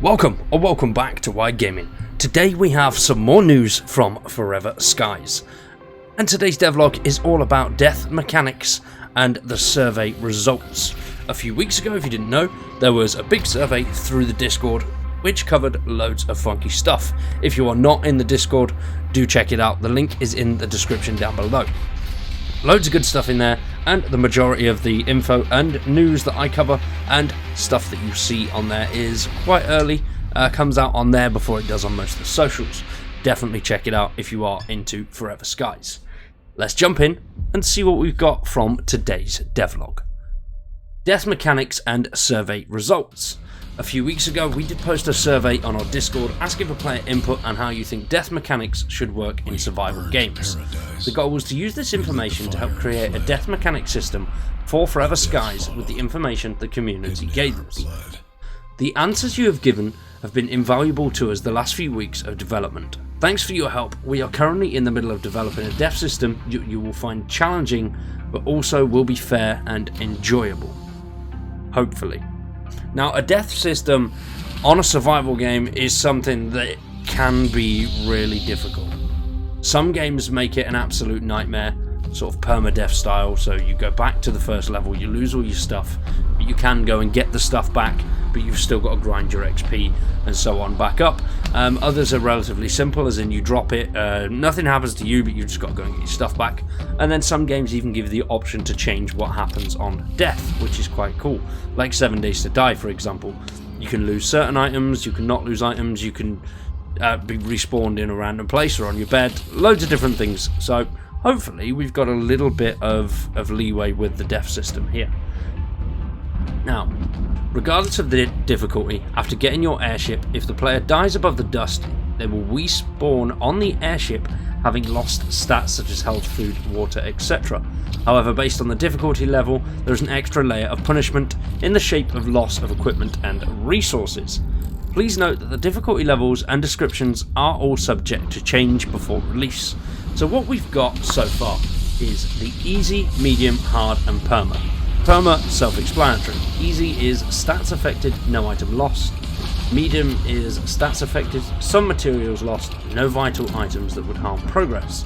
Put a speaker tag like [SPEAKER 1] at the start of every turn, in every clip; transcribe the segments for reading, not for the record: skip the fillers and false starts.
[SPEAKER 1] Welcome or welcome back to Wide Gaming. Today we have some more news from Forever Skies. And today's devlog is all about death mechanics and the survey results. A few weeks ago, if you didn't know, there was a big survey through the Discord which covered loads of funky stuff. If you are not in the Discord, do check it out. The link is in the description down below. Loads of good stuff in there, and the majority of the info and news that I cover and stuff that you see on there is quite early, comes out on there before it does on most of the socials. Definitely check it out if you are into Forever Skies. Let's jump in and see what we've got from today's devlog. Death mechanics and survey results. A few weeks ago we did post a survey on our Discord asking for player input on how you think death mechanics should work in survival games. The goal was to use this information to help create a death mechanic system for Forever Skies with the information the community gave us. The answers you have given have been invaluable to us the last few weeks of development. Thanks for your help. We are currently in the middle of developing a death system you will find challenging but also will be fair and enjoyable. Hopefully. Now, a death system on a survival game is something that can be really difficult. Some games make it an absolute nightmare, sort of permadeath style, so you go back to the first level, you lose all your stuff, but you can go and get the stuff back, but you've still got to grind your XP and so on back up. Others are relatively simple, as in you drop it, nothing happens to you, but you just got to go and get your stuff back. And then some games even give you the option to change what happens on death, which is quite cool. Like 7 Days to Die, for example. You can lose certain items, you can not lose items, you can be respawned in a random place or on your bed, loads of different things. So hopefully we've got a little bit of leeway with the death system here. Now, regardless of the difficulty, after getting your airship, if the player dies above the dust, they will respawn on the airship having lost stats such as health, food, water, etc. However, based on the difficulty level, there is an extra layer of punishment in the shape of loss of equipment and resources. Please note that the difficulty levels and descriptions are all subject to change before release. So what we've got so far is the easy, medium, hard and perma. Perma, self-explanatory. Easy is stats affected, no item lost. Medium is stats affected, some materials lost, no vital items that would harm progress.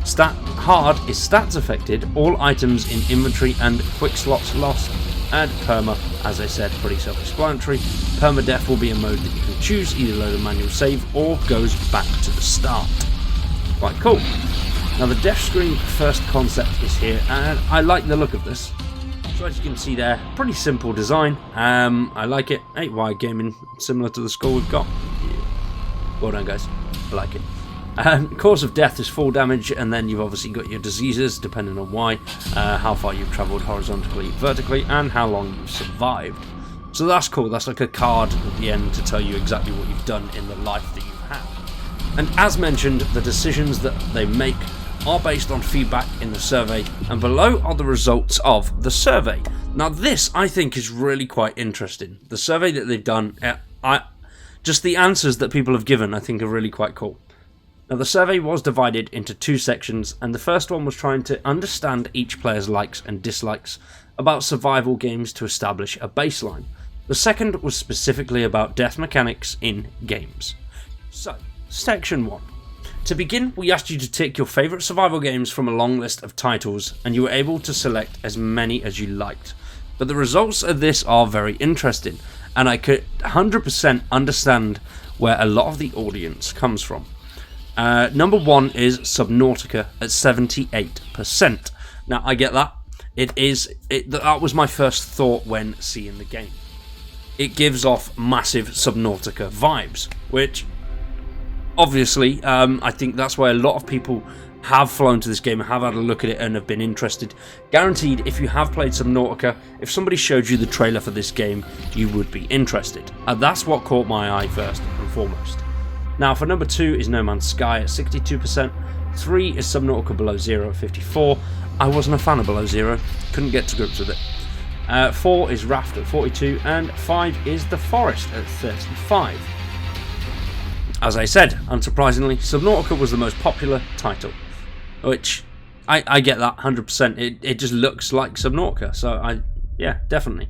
[SPEAKER 1] Hard is stats affected, all items in inventory and quick slots lost. And perma, as I said, pretty self-explanatory. Permadeath will be a mode that you can choose, either load a manual save or goes back to the start. Quite cool. Now the death screen first concept is here, and I like the look of this. So as you can see there, pretty simple design. I like it. 8Y gaming, similar to the score we've got. Yeah. Well done, guys. I like it. Cause of death is fall damage, and then you've obviously got your diseases, depending on why, how far you've travelled horizontally, vertically, and how long you've survived. So that's cool. That's like a card at the end to tell you exactly what you've done in the life that you have. And as mentioned, the decisions that they make are based on feedback in the survey, and below are the results of the survey. Now this, I think, is really quite interesting. The survey that they've done, just the answers that people have given, I think are really quite cool. Now the survey was divided into two sections, and the first one was trying to understand each player's likes and dislikes about survival games to establish a baseline. The second was specifically about death mechanics in games. So, section 1. To begin, we asked you to tick your favourite survival games from a long list of titles, and you were able to select as many as you liked. But the results of this are very interesting, and I could 100% understand where a lot of the audience comes from. Number 1 is Subnautica at 78%. Now, I get that. That was my first thought when seeing the game. It gives off massive Subnautica vibes, which obviously, I think that's why a lot of people have flown to this game and have had a look at it and have been interested. Guaranteed, if you have played Subnautica, if somebody showed you the trailer for this game, you would be interested. And that's what caught my eye first and foremost. Now, for number 2 is No Man's Sky at 62%. 3 is Subnautica Below Zero at 54%. I wasn't a fan of Below Zero, couldn't get to grips with it. 4 is Raft at 42%, and 5 is The Forest at 35%. As I said, unsurprisingly, Subnautica was the most popular title, which I get that 100%. It just looks like Subnautica, so yeah, definitely.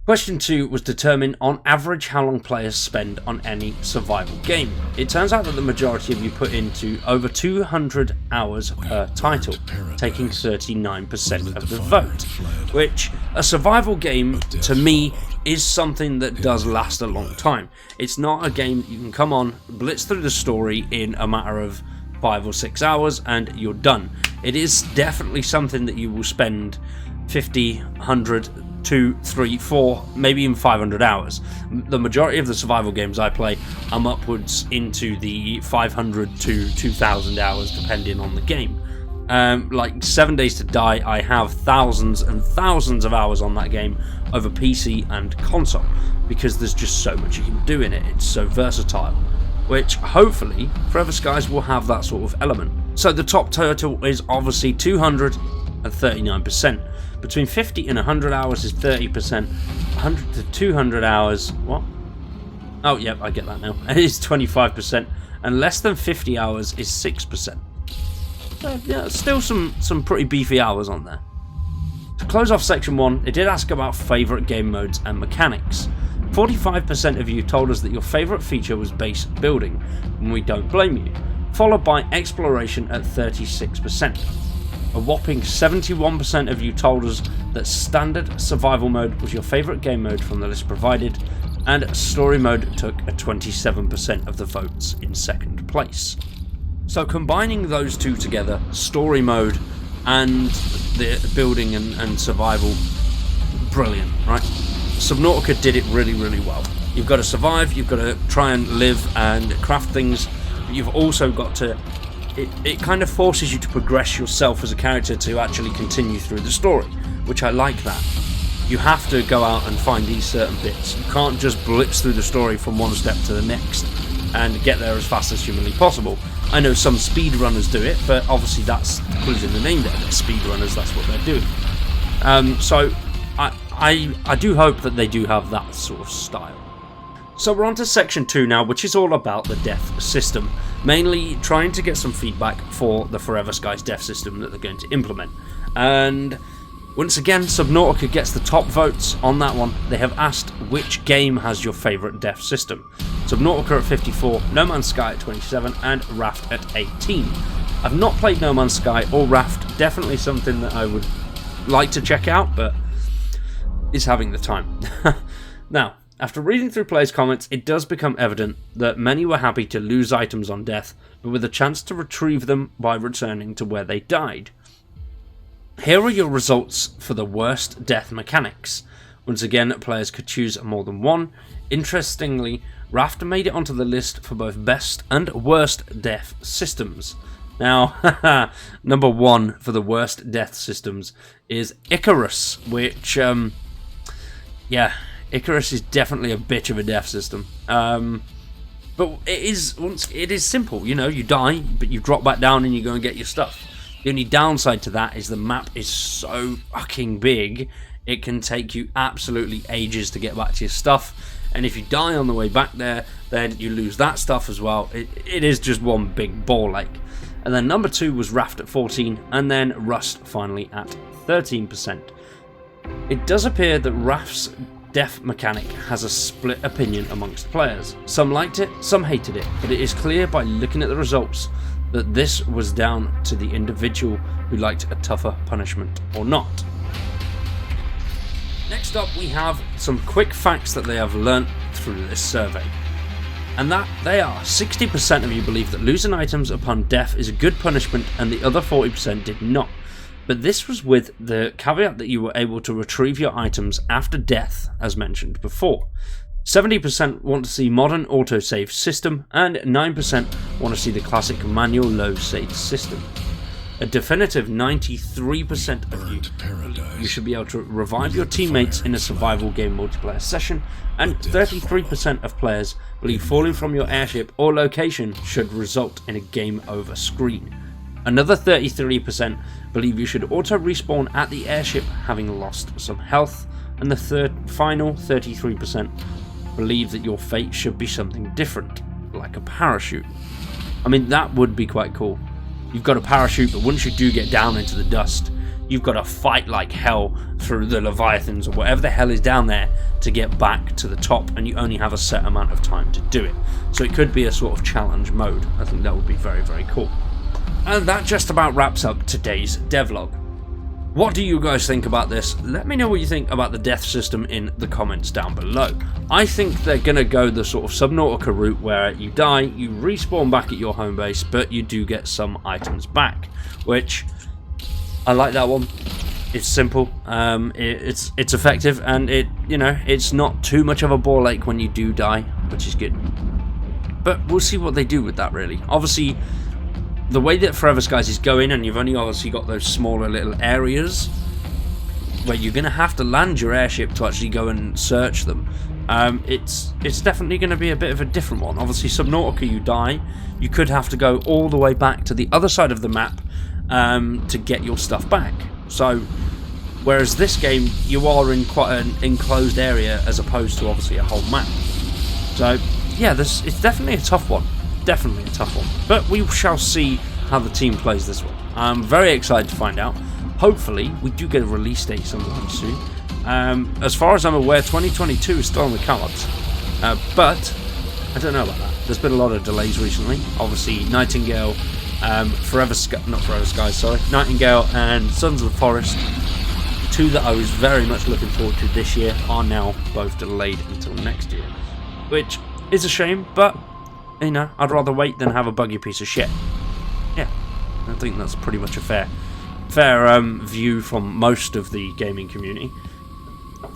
[SPEAKER 1] Question 2 was determine on average how long players spend on any survival game. It turns out that the majority of you put into over 200 hours per title, taking 39% of the vote, which a survival game to me is something that does last a long time. It's not a game that you can come on, blitz through the story in a matter of 5 or 6 hours and you're done. It is definitely something that you will spend 50, 100, 2, 3, 4, maybe even 500 hours. The majority of the survival games I play, I'm upwards into the 500 to 2,000 hours depending on the game. Like 7 Days to Die, I have thousands and thousands of hours on that game over PC and console because there's just so much you can do in it. It's so versatile, which hopefully Forever Skies will have that sort of element. So the top total is obviously 239%. Between 50 and 100 hours is 30%. 100 to 200 hours, what? Oh, yep, I get that now. It is 25%. And less than 50 hours is 6%. So, yeah, still some pretty beefy hours on there. To close off section 1, it did ask about favourite game modes and mechanics. 45% of you told us that your favourite feature was base building, and we don't blame you, followed by exploration at 36%. A whopping 71% of you told us that standard survival mode was your favourite game mode from the list provided, and story mode took a 27% of the votes in second place. So combining those two together, story mode and the building and survival, brilliant, right? Subnautica did it really, really well. You've got to survive, you've got to try and live and craft things, but you've also got to... It kind of forces you to progress yourself as a character to actually continue through the story, which I like that. You have to go out and find these certain bits. You can't just blitz through the story from one step to the next and get there as fast as humanly possible. I know some speedrunners do it, but obviously that's included in the name there. They're speedrunners, that's what they're doing. So I do hope that they do have that sort of style. So we're on to section 2 now, which is all about the death system, mainly trying to get some feedback for the Forever Skies death system that they're going to implement. And once again, Subnautica gets the top votes on that one. They have asked which game has your favourite death system. Subnautica at 54, No Man's Sky at 27, and Raft at 18. I've not played No Man's Sky or Raft, definitely something that I would like to check out, but is having the time. Now, after reading through players' comments, it does become evident that many were happy to lose items on death, but with a chance to retrieve them by returning to where they died. Here are your results for the worst death mechanics. Once again, players could choose more than one. Interestingly, Raft made it onto the list for both best and worst death systems. Now, number 1 for the worst death systems is ENQUIRES, which, ENQUIRES is definitely a bitch of a death system. But it is simple, you know, you die, but you drop back down and you go and get your stuff. The only downside to that is the map is so fucking big, it can take you absolutely ages to get back to your stuff. And if you die on the way back there, then you lose that stuff as well. It is just one big ball ache. And then number 2 was Raft at 14, and then Rust finally at 13%. It does appear that Raft's death mechanic has a split opinion amongst players. Some liked it, some hated it, but it is clear by looking at the results that this was down to the individual who liked a tougher punishment or not. Next up, we have some quick facts that they have learnt through this survey. And that they are 60% of you believe that losing items upon death is a good punishment, and the other 40% did not. But this was with the caveat that you were able to retrieve your items after death, as mentioned before. 70% want to see modern autosave system, and 9% want to see the classic manual load save system. A definitive 93% of you should be able to revive your teammates in a survival game multiplayer session, and 33% of players believe falling from your airship or location should result in a game over screen. Another 33% believe you should auto-respawn at the airship having lost some health, and the final 33% believe that your fate should be something different, like a parachute. I mean, that would be quite cool. You've got a parachute, but once you do get down into the dust, you've got to fight like hell through the leviathans or whatever the hell is down there to get back to the top, and you only have a set amount of time to do it. So it could be a sort of challenge mode. I think that would be very, very cool. And that just about wraps up today's devlog. What do you guys think about this? Let me know what you think about the death system in the comments down below. I think they're going to go the sort of Subnautica route where you die, you respawn back at your home base, but you do get some items back, which I like that one. It's simple, it's effective, and it's not too much of a ball ache when you do die, which is good. But we'll see what they do with that, really. Obviously, the way that Forever Skies is going, and you've only obviously got those smaller little areas where you're going to have to land your airship to actually go and search them, it's definitely going to be a bit of a different one. Obviously, Subnautica, you die, you could have to go all the way back to the other side of the map to get your stuff back. So, whereas this game, you are in quite an enclosed area as opposed to obviously a whole map. So, yeah, it's definitely a tough one. Definitely a tough one. But we shall see how the team plays this one. I'm very excited to find out. Hopefully, we do get a release date sometime soon. As far as I'm aware, 2022 is still on the cards. But, I don't know about that. There's been a lot of delays recently. Obviously, Nightingale, Nightingale and Sons of the Forest, two that I was very much looking forward to this year, are now both delayed until next year. Which is a shame, but I'd rather wait than have a buggy piece of shit. Yeah, I think that's pretty much a fair view from most of the gaming community.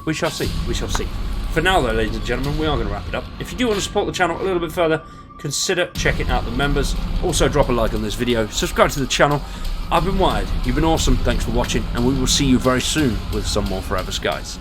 [SPEAKER 1] We shall see. We shall see. For now, though, ladies and gentlemen, we are going to wrap it up. If you do want to support the channel a little bit further, consider checking out the members. Also, drop a like on this video. Subscribe to the channel. I've been Wired. You've been awesome. Thanks for watching, and we will see you very soon with some more Forever Skies.